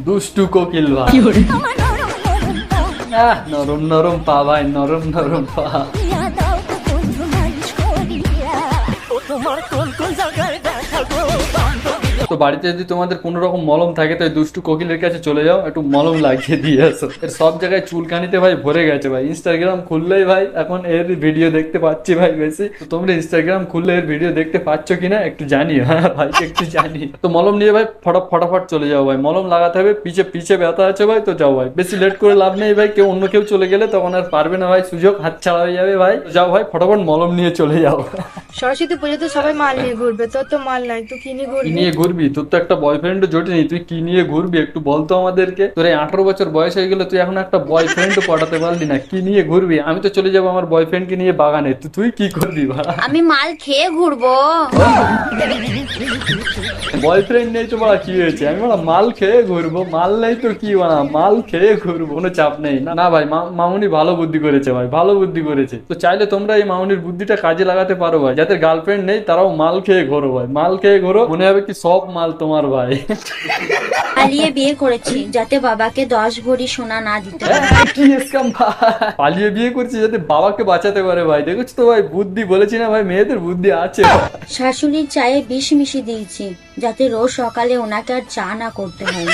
দুষ্টু কোকিল ভাই। নরম নরম পা ভাই, নরম নরম পা। তো বাড়িতে যদি তোমাদের কোনো রকম মলম থাকে তো দুষ্টু কোকিলের কাছে চলে যাও, একটু মলম লাগিয়ে দিয়ে আসো। এর সব জায়গায় চুলকানিতে ভাই ভরে গেছে ভাই। ইনস্টাগ্রাম খুললেই ভাই এখন এর ভিডিও দেখতে পাচ্ছি ভাই বেশি। তো তোমরা ইনস্টাগ্রাম খুললে এর ভিডিও দেখতে পাচ্ছ কিনা একটু জানিও। হ্যাঁ ভাই একটু জানি। তো মলম নিয়ে ভাই ফটাফট চলে যাও ভাই, মলম লাগাতে হবে। পিছে ব্যথা আছে ভাই, তো যাও ভাই, বেশি লেট করে লাভ নেই ভাই। অন্য কেউ চলে গেলে তখন আর পারবে না ভাই, সুযোগ হাতছাড়া হয়ে যাবে ভাই। যাও ভাই ফটাফট মলম নিয়ে চলে যাও। সরস্বতী পুজোতে সবাই মাল নিয়ে ঘুরবে, তোর তো মাল নাই, তুই কি নিয়ে কি ঘুরবি? নিয়ে ঘুরবি? তোর তো একটা বয়ফ্রেন্ডও জোটেনি, তুই কি নিয়ে ঘুরবি একটু বলতো আমাদেরকে। তোর এই 18 বছর বয়স হয়ে গেলে তুই এখন একটা বয়ফ্রেন্ডও পটাতে পারলি না, কি নিয়ে ঘুরবি? আমি তো চলে যাবো আমার বয়ফ্রেন্ডকে নিয়ে বাগানে, তুই কি করবি ভাড়া? আমি মাল খেয়ে ঘুরবো। বয়ফ্রেন্ড নেই তো বাড়া কি হয়েছে? আমি বলা মাল খেয়ে ঘুরবো, মাল নেই তো কি বানা, মাল খেয়ে ঘুরবো, কোনো চাপ নেই। না না ভাই, মামুনি ভালো বুদ্ধি করেছে ভাই, ভালো বুদ্ধি করেছে। তো চাইলে তোমরা এই মামুনির বুদ্ধিটা কাজে লাগাতে পারো ভাই। যাদের গার্লফ্রেন্ড নেই তারাও মাল খেয়ে ঘোরো ভাই, মাল খেয়ে ঘোরো, মনে হবে কি সব মাল তোমার ভাই। পালিয়ে বিয়ে করেছি যাতে বাবাকে 10 ভরি সোনা না দিতে হয়। কি স্ক্যাম ভাই? পালিয়ে বিয়ে করছি যাতে বাবাকে বাঁচাতে পারে ভাই। দেখেছো তো ভাই বুদ্ধি, বলেছি না ভাই মেয়েদের বুদ্ধি আছে। শাশুড়ির চায়ে বিষ মিশিয়ে দিয়েছি যাতে রোজ সকালে ওনাকে আর চা না করতে হয়।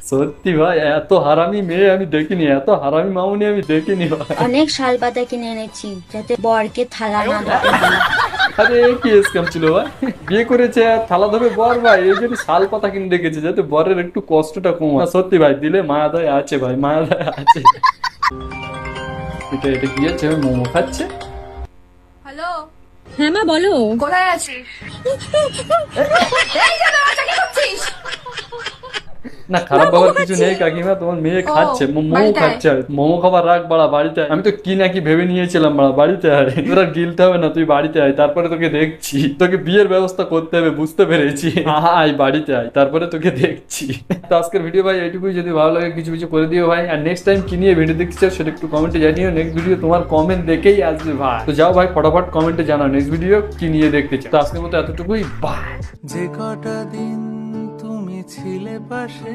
সত্যি ভাই এত হারামি মেয়ে আমি দেখিনি, এত হারামি মামুনি আমি দেখিনি ভাই। অনেক শাল পাতা কিনে এনেছি যাতে বরকে থালা না ধুতে হয়। আরে কি স্ক্যাম ছিল ভাই? বিয়ে করেছে আর থালা ধরে বর ভাই, এই জন্য শাল পাতা কিনে রেখেছে যাতে বরের একটু কষ্টটা কম হয়। সত্যি ভাই দিলে মায়া দয়া আছে ভাই, মায়া দয়া আছে। এটা কি আছে? মোমো খাচ্ছে। হ্যালো, হ্যাঁ মা বলো। কোথায় আছিস? এই যে দরজা কি করছিস? না খারাপ বাবার কিছু নেই কাকিমা, তোমার মেয়ে খাচ্ছে মোমো বাড়িতে আয়। খাচ্ছে। মোমো খাবার রাখ বাড়া, বাড়িতে আয়। আমি তো কি নাকি ভেবে নিয়েছিলাম বাড়া, বাড়িতে আয়। তোরা গিলতে হবে না, তুই বাড়িতে আয়, তারপরে তোকে দেখছি। তোকে বিয়ের ব্যবস্থা করতে হবে, বুঝতে পেরেছি। আয় বাড়িতে আয়, তারপরে তোকে দেখছি। তো আজকের ভিডিও ভাই এইটুকুই। যদি ভালো লাগে কিছু করে দিও ভাই। আর নেক্সট টাইম কি নিয়ে ভিডিও দেখতে চাও সেটা একটু কমেন্টে জানিও। নেক্সট ভিডিও তোমার কমেন্ট দেখেই আসবে ভাই। তো যাও ভাই ফটাফট কমেন্টে জানাও নেক্সট ভিডিও কি নিয়ে দেখতে চাও। তো আজকের মতো এতটুকুই, বাই। যে কটা দিন তুমি ছিলে পাশে